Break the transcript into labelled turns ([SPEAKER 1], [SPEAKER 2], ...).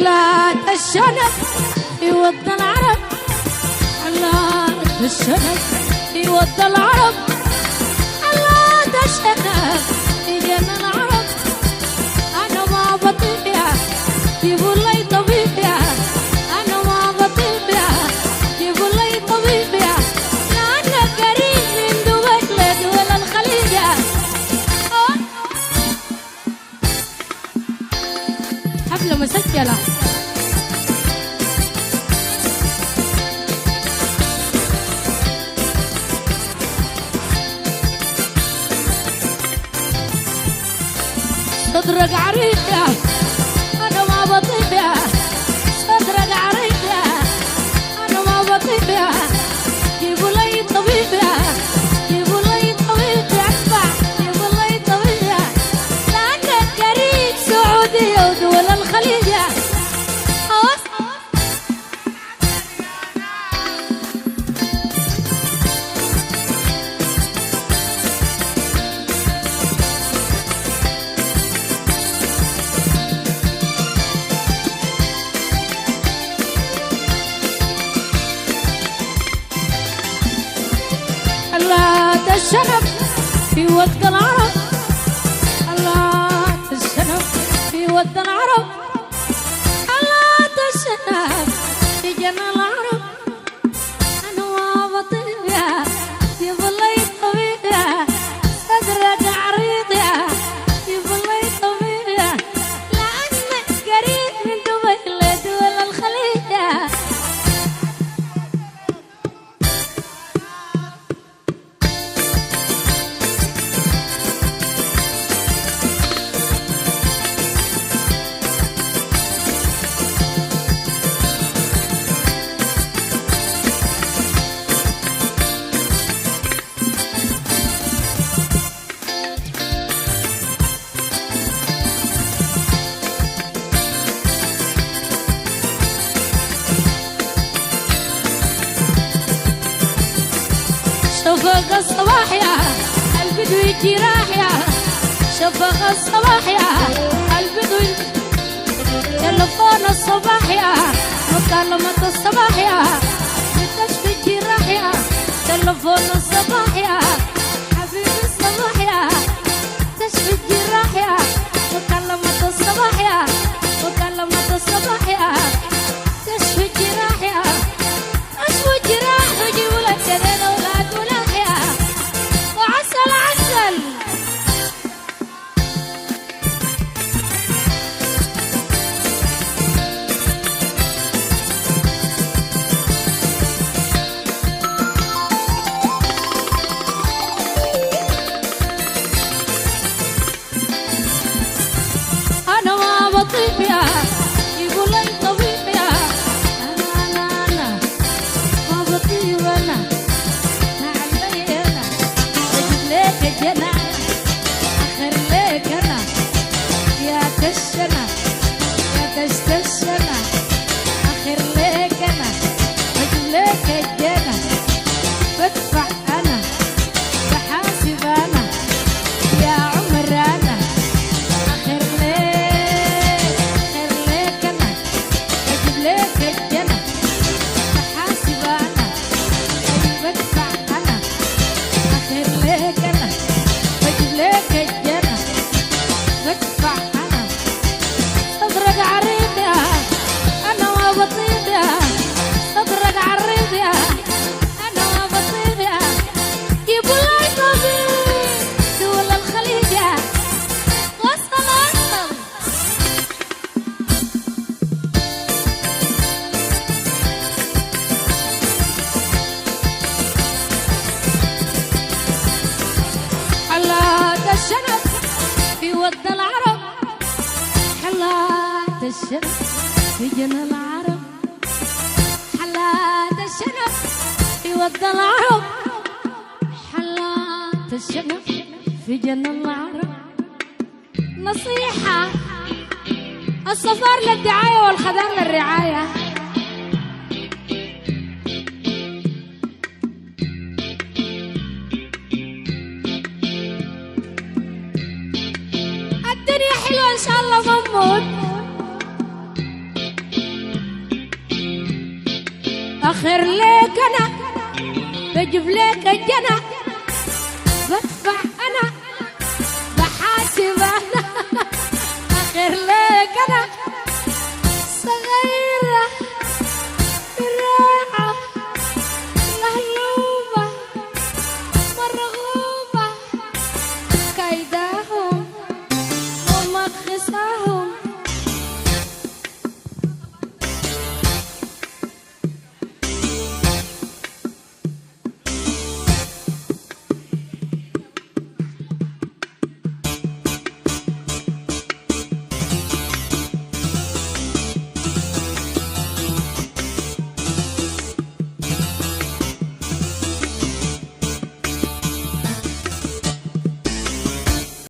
[SPEAKER 1] حلات الشنب يوضى العرب، حلات الشنب يوضى العرب، حلات الشنب يجنن العرب. أنا ما بطيب يا جيبوا لي طبيب يا، أنا ما بطيب يا جيبوا لي طبيب يا، لأنك قريب من دبي لدول الخليج يا. حفلة مسجلة. صدرك عريض يا، أنا ما بطيب يا، صدرك عريض يا، أنا ما بطيب يا، جيبوا لي طبيب يا، جيبوا لي طبيب يدفع، جيبوا لي طبيب يا، لأنك قريب سعودية ودول الخليج يا. حلات الشنب في ود العرب، حلات الشنب في ود العرب، حلات الشنب في جنى العرب. أنا ما بطيب يا جيبوا لي طبيب يا، صدرك عريض يا جيبوا لي طبيب يا، لأنك قريب من دبي لدول الخليج يا. شفق الصباح يا البدو يجي راح يا، شفق الصباح يا البدو تلفون الصباح يا، مكالمة الصباح يا بتشفي الجراح يا، تلفون الصباح يا حبيبي الصباح يا تشفي الجراح يا، مكالمة الصباح يا، مكالمة الصباح يا تشفي الجراح يا، تشفي الجراح وجيبوا لك كذا أولاد ولاح يا، وعسل عسل. أنا ما بطيب يا جيبوا لي طبيب يا، أنا ما بطيب، أنا علي أنا أجيب لك الجنة آخر لك أنا يا كشنا يا كشنا آخر لك أنا أجيب لك الجنة، بدفع أنا بحاسب أنا يا عمر أنا آخر لك أنا أجيب لك الجنة، بحاسب أنا بدفع أنا آخر لك أنا بجيب لك الجنة، بدفع أنا. صدرك عريض يا أنا ما بطيب يا، صدرك عريض يا أنا ما بطيب يا، جيبوا لي طبيب دول الخليج يا. وصل وصل. حلات الشنب في ود العرب، حلات الشنب في جنى العرب، حلات الشنب في ود العرب، حلات الشنب في جنى العرب. نصيحة: الصفار للدعاية والخضار للرعاية. الدنيا حلوة إن شاء الله ما نموت. فخر لك أنا بجيب لك الجنة بدفع